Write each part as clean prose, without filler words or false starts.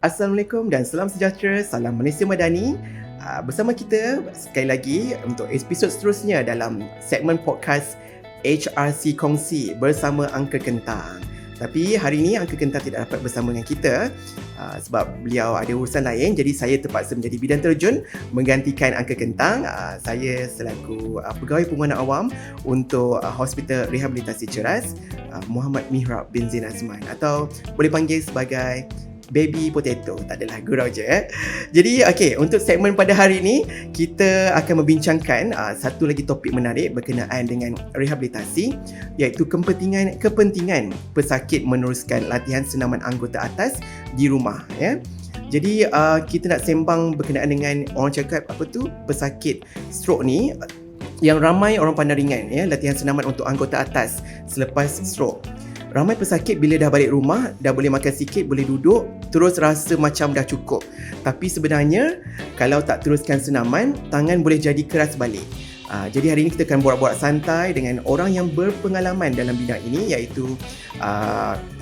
Assalamualaikum dan salam sejahtera, salam Malaysia Madani. Bersama kita sekali lagi untuk episod seterusnya dalam segmen podcast HRC Kongsi bersama Uncle Kentang. Tapi hari ini Uncle Kentang tidak dapat bersama dengan kita sebab beliau ada urusan lain, jadi saya terpaksa menjadi bidan terjun menggantikan Uncle Kentang. Saya selaku pegawai pengurusan awam untuk Hospital Rehabilitasi Ceras Muhammad Mihrab bin Zain Azman, atau boleh panggil sebagai Baby Potato. Tak adalah, gurau je. Jadi untuk segmen pada hari ini kita akan membincangkan satu lagi topik menarik berkenaan dengan rehabilitasi, iaitu kepentingan pesakit meneruskan latihan senaman anggota atas di rumah, ya. Jadi kita nak sembang berkenaan dengan orang cakap pesakit stroke ni yang ramai orang pandang ringan, ya, latihan senaman untuk anggota atas selepas stroke. Ramai pesakit bila dah balik rumah, dah boleh makan sikit, boleh duduk, terus rasa macam dah cukup. Tapi sebenarnya, kalau tak teruskan senaman, tangan boleh jadi keras balik. Jadi hari ini kita akan borak-borak santai dengan orang yang berpengalaman dalam bidang ini, iaitu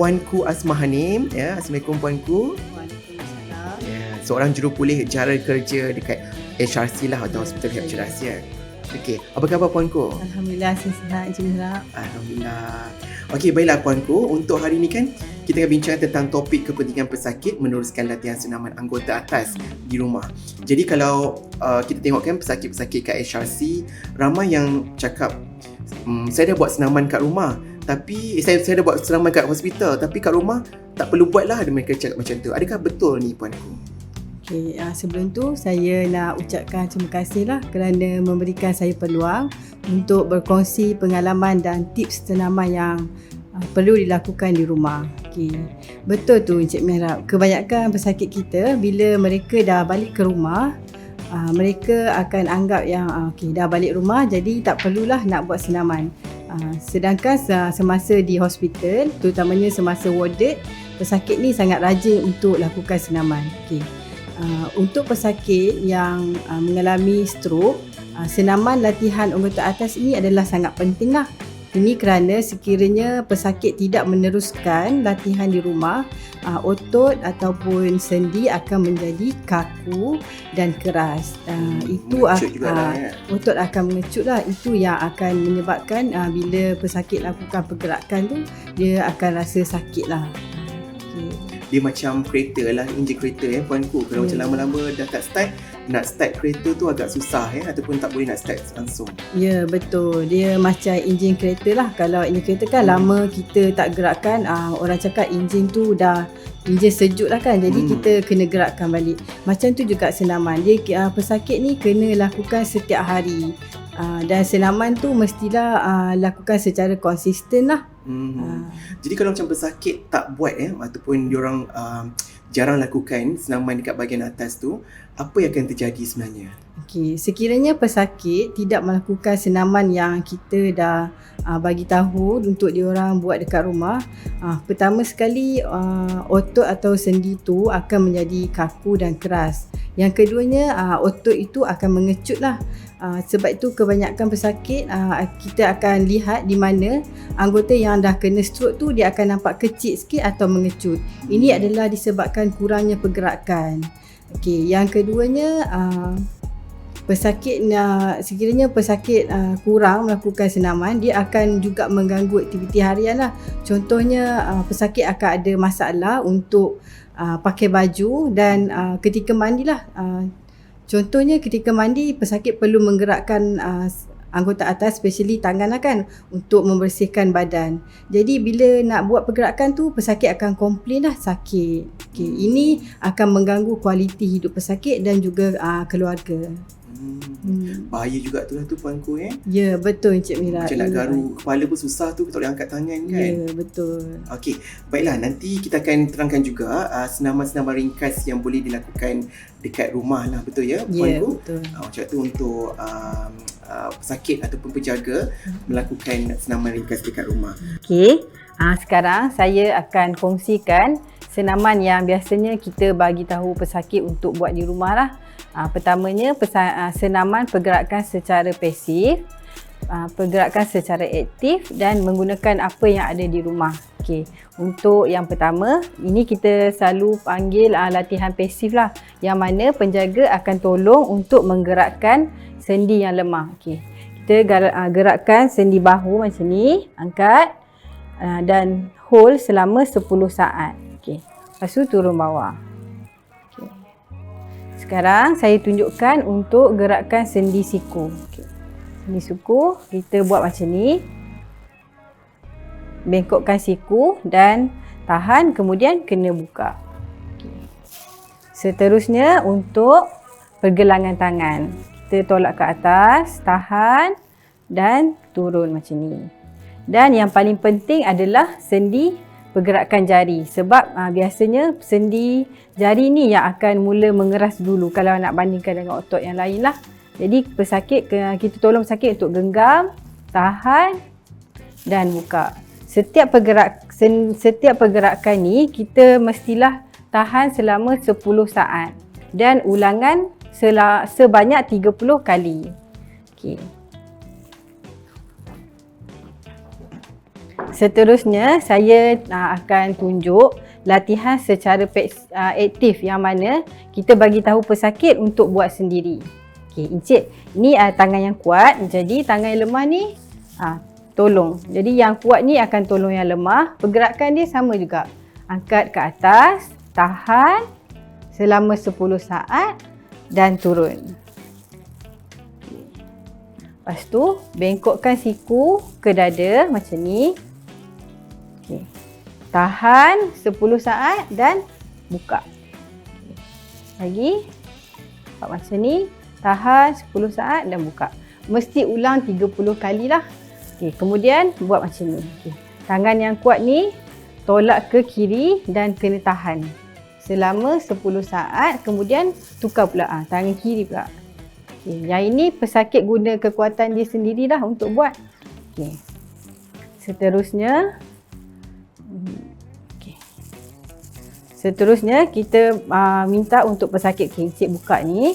Puanku Asmahanim. Ya, Assalamualaikum Puanku. Waalaikumsalam. Ya, seorang jurupulih jara kerja dekat HRC lah, atau Hospital Rehab Ceras, ya. Okey, apa khabar Puanku? Alhamdulillah, sihat Encik Mihrab. Alhamdulillah. Okey, baiklah Puanku, untuk hari ini kan kita akan bincang tentang topik kepentingan pesakit meneruskan latihan senaman anggota atas di rumah. Jadi kalau kita tengok kan pesakit-pesakit kat HRC, ramai yang cakap saya dah buat senaman kat rumah, tapi saya dah buat senaman kat hospital, tapi kat rumah tak perlu buat lah, mereka cakap macam tu. Adakah betul ni Puanku? Okay, sebelum tu saya nak ucapkan terima kasih lah kerana memberikan saya peluang untuk berkongsi pengalaman dan tips senaman yang perlu dilakukan di rumah. Okay. Betul tu Encik Mihrab, kebanyakan pesakit kita bila mereka dah balik ke rumah, mereka akan anggap yang dah balik rumah jadi tak perlulah nak buat senaman. Sedangkan semasa di hospital, terutamanya semasa warded, pesakit ni sangat rajin untuk lakukan senaman. Okay. Untuk pesakit yang mengalami stroke, senaman latihan anggota atas ini adalah sangat penting lah. Ini kerana sekiranya pesakit tidak meneruskan latihan di rumah, otot ataupun sendi akan menjadi kaku dan keras. Otot akan mengecut lah. Itu yang akan menyebabkan bila pesakit lakukan pergerakan tu, dia akan rasa sakit lah. Dia macam kereta lah, enjin kereta Puanku. Kalau macam lama-lama dah tak start, nak start kereta tu agak susah ataupun tak boleh nak start langsung. Ya, betul. Dia macam enjin kereta lah. Kalau enjin kereta kan lama kita tak gerakkan, orang cakap enjin tu dah enjin sejuk lah kan. Jadi kita kena gerakkan balik. Macam tu juga senaman. Dia pesakit ni kena lakukan setiap hari. Dan senaman tu mestilah lakukan secara konsisten lah. Jadi kalau macam pesakit tak buat ataupun diorang jarang lakukan senaman dekat bahagian atas tu, apa yang akan terjadi sebenarnya? Okey, sekiranya pesakit tidak melakukan senaman yang kita dah bagi tahu untuk diorang buat dekat rumah, pertama sekali otot atau sendi tu akan menjadi kaku dan keras. Yang keduanya otot itu akan mengecut lah. Sebab itu kebanyakan pesakit kita akan lihat di mana anggota yang dah kena stroke tu dia akan nampak kecil sikit atau mengecut. Ini adalah disebabkan kurangnya pergerakan. Okey, yang keduanya sekiranya pesakit kurang melakukan senaman, dia akan juga mengganggu aktiviti harian lah. Contohnya pesakit akan ada masalah untuk pakai baju dan ketika mandilah. Contohnya ketika mandi, pesakit perlu menggerakkan anggota atas, especially tangan lah kan, untuk membersihkan badan. Jadi bila nak buat pergerakan tu, pesakit akan komplain lah sakit. Okay, ini akan mengganggu kualiti hidup pesakit dan juga keluarga. Bahaya juga tu lah tu Puanku Ya, betul Encik Mira. Macam nak garu kepala pun susah tu, tak boleh angkat tangan kan. Ya, betul. Okey, baiklah, nanti kita akan terangkan juga senaman-senaman ringkas yang boleh dilakukan dekat rumah lah, betul ya Puanku? Ya, betul. Macam tu untuk pesakit ataupun penjaga melakukan senaman ringkas dekat rumah. Okey, sekarang saya akan kongsikan senaman yang biasanya kita bagi tahu pesakit untuk buat di rumah lah. Pertamanya senaman pergerakan secara pasif, pergerakan secara aktif dan menggunakan apa yang ada di rumah. Okey, untuk yang pertama, ini kita selalu panggil latihan pasif lah, yang mana penjaga akan tolong untuk menggerakkan sendi yang lemah. Okey, kita gerakkan sendi bahu macam ni, angkat dan hold selama 10 saat. Okey, lepas tu turun bawah. Okey, sekarang saya tunjukkan untuk gerakkan sendi siku. Okey, sendi siku kita buat macam ni, bengkokkan siku dan tahan, kemudian kena buka. Okay. Seterusnya untuk pergelangan tangan, kita tolak ke atas, tahan dan turun macam ni. Dan yang paling penting adalah sendi pergerakan jari, sebab biasanya sendi jari ni yang akan mula mengeras dulu kalau nak bandingkan dengan otot yang lain lah. Jadi pesakit, kita tolong pesakit untuk genggam, tahan dan buka. Setiap pergerakan ni kita mestilah tahan selama 10 saat dan ulangan sebanyak 30 kali. Okey. Seterusnya saya akan tunjuk latihan secara aktif yang mana kita bagi tahu pesakit untuk buat sendiri. Okey, Encik, ni tangan yang kuat, jadi tangan yang lemah ni tolong. Jadi yang kuat ni akan tolong yang lemah. Pergerakan dia sama juga. Angkat ke atas, tahan selama 10 saat dan turun. Lepas tu bengkokkan siku ke dada macam ni. Okay. Tahan 10 saat dan buka. Lagi. Buat macam ni. Tahan 10 saat dan buka. Mesti ulang 30 kali lah. Okay, kemudian buat macam ni. Okay. Tangan yang kuat ni tolak ke kiri dan kena tahan selama 10 saat. Kemudian tukar pula tangan kiri pula. Okay. Yang ini pesakit guna kekuatan dia sendirilah untuk buat. Okay. Seterusnya, kita minta untuk pesakit. Okay, Encik buka ni.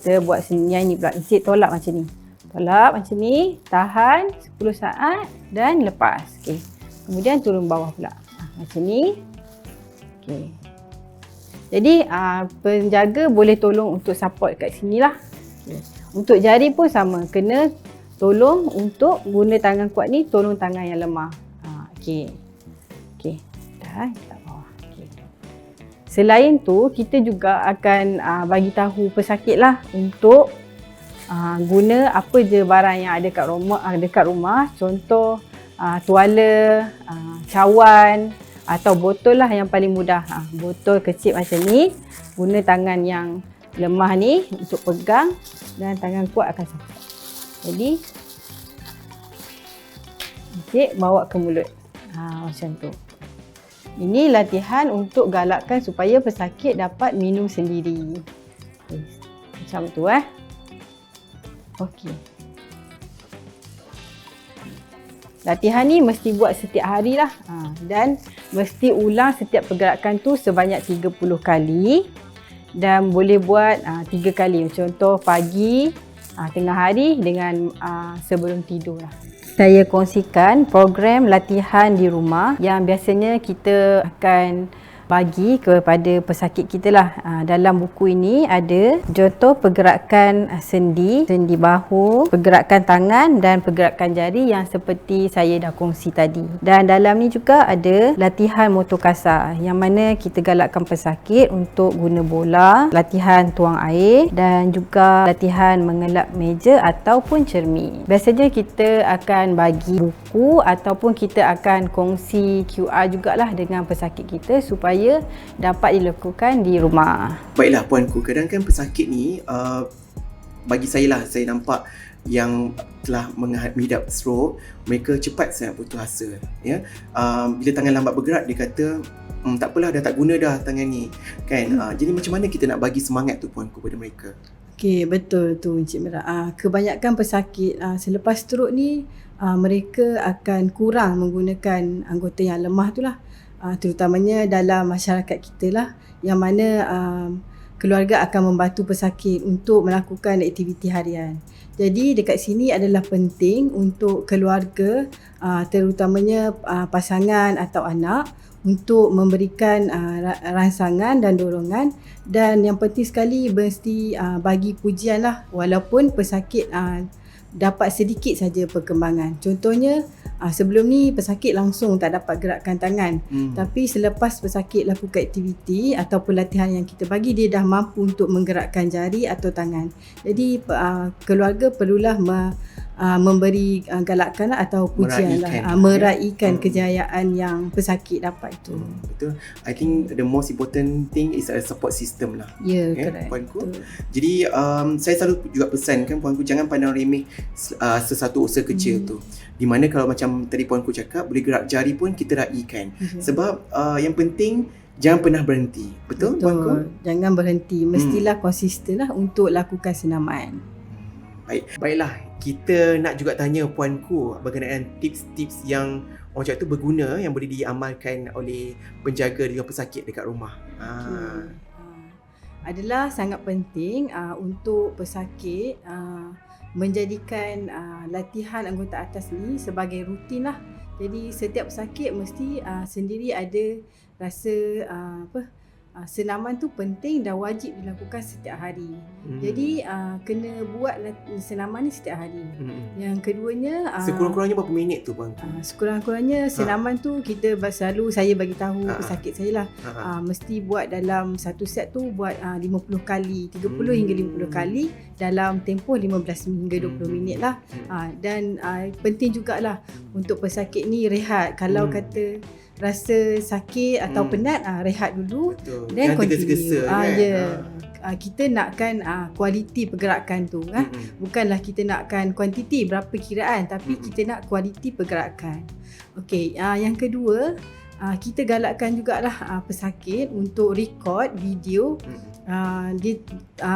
Kita buat yang ni pula. Encik tolak macam ni. Tolak macam ni, tahan 10 saat dan lepas. Okay. Kemudian turun bawah pula. Macam ni. Okay. Jadi penjaga boleh tolong untuk support kat sini lah. Okay. Untuk jari pun sama. Kena tolong untuk guna tangan kuat ni, tolong tangan yang lemah. Okay. Okay. Dah, letak bawah. Okay. Selain tu, kita juga akan bagi tahu pesakit lah untuk guna apa je barang yang ada dekat rumah, contoh tuala, cawan atau botol lah yang paling mudah. Botol kecil macam ni, guna tangan yang lemah ni untuk pegang dan tangan kuat akan sampai. Jadi Encik bawa ke mulut, macam tu. Ini latihan untuk galakkan supaya pesakit dapat minum sendiri. Macam tu Okey. Latihan ni mesti buat setiap hari lah. Dan mesti ulang setiap pergerakan tu sebanyak 30 kali. Dan boleh buat 3 kali. Contoh pagi, tengah hari dengan sebelum tidur lah. Saya kongsikan program latihan di rumah yang biasanya kita akan bagi kepada pesakit kita lah. Dalam buku ini ada contoh pergerakan sendi bahu, pergerakan tangan dan pergerakan jari yang seperti saya dah kongsi tadi. Dan dalam ni juga ada latihan motor kasar yang mana kita galakkan pesakit untuk guna bola, latihan tuang air dan juga latihan mengelap meja ataupun cermin. Biasanya kita akan bagi buku ataupun kita akan kongsi QR jugalah dengan pesakit kita supaya dapat dilakukan di rumah. Baiklah puanku, kadang-kadang pesakit ni bagi saya lah, saya nampak yang telah menghidap stroke, mereka cepat sangat putus asa. Ya? Bila tangan lambat bergerak, dia kata tak apalah, dah tak guna dah tangan ni kan. Jadi macam mana kita nak bagi semangat tu puanku pada mereka? Okey, betul tu Encik Mira. Kebanyakan pesakit selepas stroke ni mereka akan kurang menggunakan anggota yang lemah tu lah. Terutamanya dalam masyarakat kita lah, yang mana keluarga akan membantu pesakit untuk melakukan aktiviti harian. Jadi dekat sini adalah penting untuk keluarga, terutamanya pasangan atau anak, untuk memberikan rangsangan dan dorongan, dan yang penting sekali mesti bagi pujian lah, walaupun pesakit dapat sedikit saja perkembangan. Contohnya sebelum ni pesakit langsung tak dapat gerakkan tangan, tapi selepas pesakit lakukan aktiviti ataupun latihan yang kita bagi, dia dah mampu untuk menggerakkan jari atau tangan. Jadi keluarga perlulah memberi galakan atau pujian meraihkan kejayaan yang pesakit dapat itu. Betul. I think the most important thing is a support system lah. Ya, correct. Puanku. Jadi saya selalu juga pesankan puanku, jangan pandang remeh sesuatu usaha kecil tu. Di mana kalau macam tadi puanku cakap, boleh gerak jari pun kita raikan. Sebab yang penting jangan pernah berhenti. Betul puanku? Jangan berhenti. Mestilah konsisten lah untuk lakukan senaman. Baiklah, kita nak juga tanya puanku berkenaan tips-tips yang orang cakap tu berguna, yang boleh diamalkan oleh penjaga dengan pesakit dekat rumah. Adalah sangat penting untuk pesakit menjadikan latihan anggota atas ni sebagai rutin lah. Jadi setiap pesakit mesti sendiri ada rasa senaman tu penting dan wajib dilakukan setiap hari. Jadi kena buat senaman ni setiap hari. Yang keduanya, sekurang-kurangnya berapa minit tu bang? Sekurang-kurangnya senaman tu kita selalu saya bagi tahu pesakit saya lah, mesti buat dalam satu set tu buat 50 kali, 30 hingga 50 kali dalam tempoh 15 hingga 20 minit lah. Dan penting jugalah untuk pesakit ni rehat. Kalau kata rasa sakit atau penat, rehat dulu. Dan continue. Kita nakkan kualiti pergerakan tu kan. Bukanlah kita nakkan kuantiti berapa kiraan, tapi kita nak kualiti pergerakan. Okey, yang kedua, kita galakkan jugalah pesakit untuk record video dia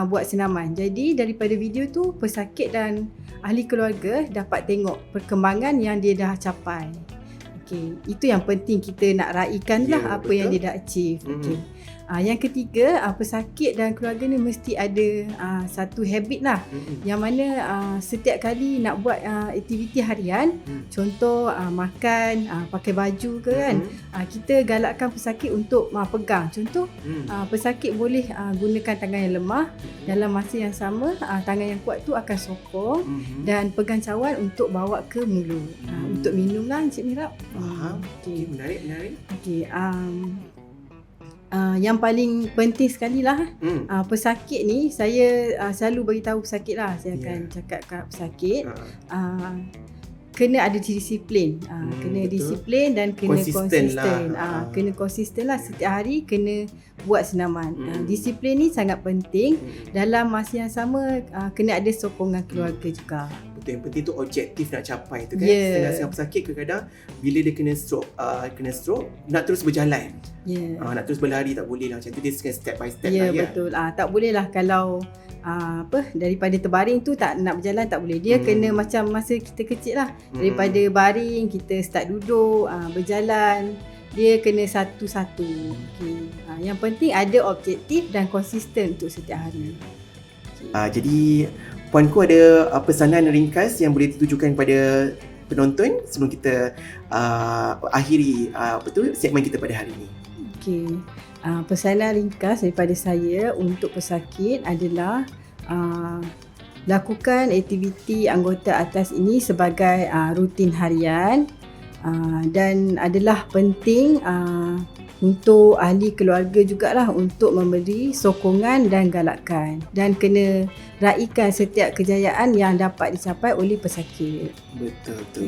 buat senaman. Jadi daripada video tu pesakit dan ahli keluarga dapat tengok perkembangan yang dia dah capai. Okey, itu yang penting kita nak raikan lah apa yang dia dah achieve. Okey. Yang ketiga, pesakit dan keluarga ni mesti ada satu habit lah, yang mana setiap kali nak buat aktiviti harian, contoh makan, pakai baju ke kan, kita galakkan pesakit untuk pegang. Contoh pesakit boleh gunakan tangan yang lemah, dalam masa yang sama tangan yang kuat tu akan sokong dan pegang cawan untuk bawa ke mulut untuk minum lah Encik Mira. Faham. Okay, menarik. Okay, yang paling penting sekali lah, pesakit ni saya selalu bagi tahu pesakit lah, saya akan cakap kat pesakit kena ada disiplin, kena disiplin dan kena konsisten lah. Kena konsisten lah, setiap hari kena buat senaman. Disiplin ni sangat penting. Dalam masa yang sama kena ada sokongan keluarga juga. Yang penting tu objektif nak capai tu kan. Setengah pesakit kadang-kadang bila dia kena stroke nak terus berjalan. Nak terus berlari tak boleh lah. Macam tu dia step by step lah. Betul. Tak boleh lah kalau daripada terbaring tu tak nak berjalan, tak boleh. Dia kena macam masa kita kecil lah. Daripada baring kita start duduk, berjalan. Dia kena satu-satu. Okay. Yang penting ada objektif dan konsisten untuk setiap hari. Jadi puanku ada pesanan ringkas yang boleh ditujukan kepada penonton sebelum kita akhiri segmen kita pada hari ini. Okey. Pesanan ringkas daripada saya untuk pesakit adalah lakukan aktiviti anggota atas ini sebagai rutin harian, dan adalah penting untuk ahli keluarga jugalah untuk memberi sokongan dan galakan, dan kena raikan setiap kejayaan yang dapat dicapai oleh pesakit. Betul tu.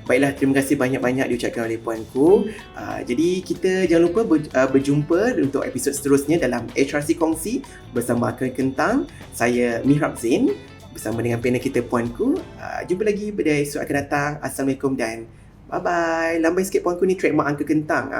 Baiklah, terima kasih banyak-banyak diucapkan oleh puanku. Jadi kita jangan lupa berjumpa untuk episod seterusnya dalam HRC Kongsi bersama Uncle Kentang. Saya Mihrab Zain bersama dengan panel kita puanku. Jumpa lagi pada episod akan datang. Assalamualaikum dan bye-bye. Lambai sikit puanku ni trademark Uncle Kentang.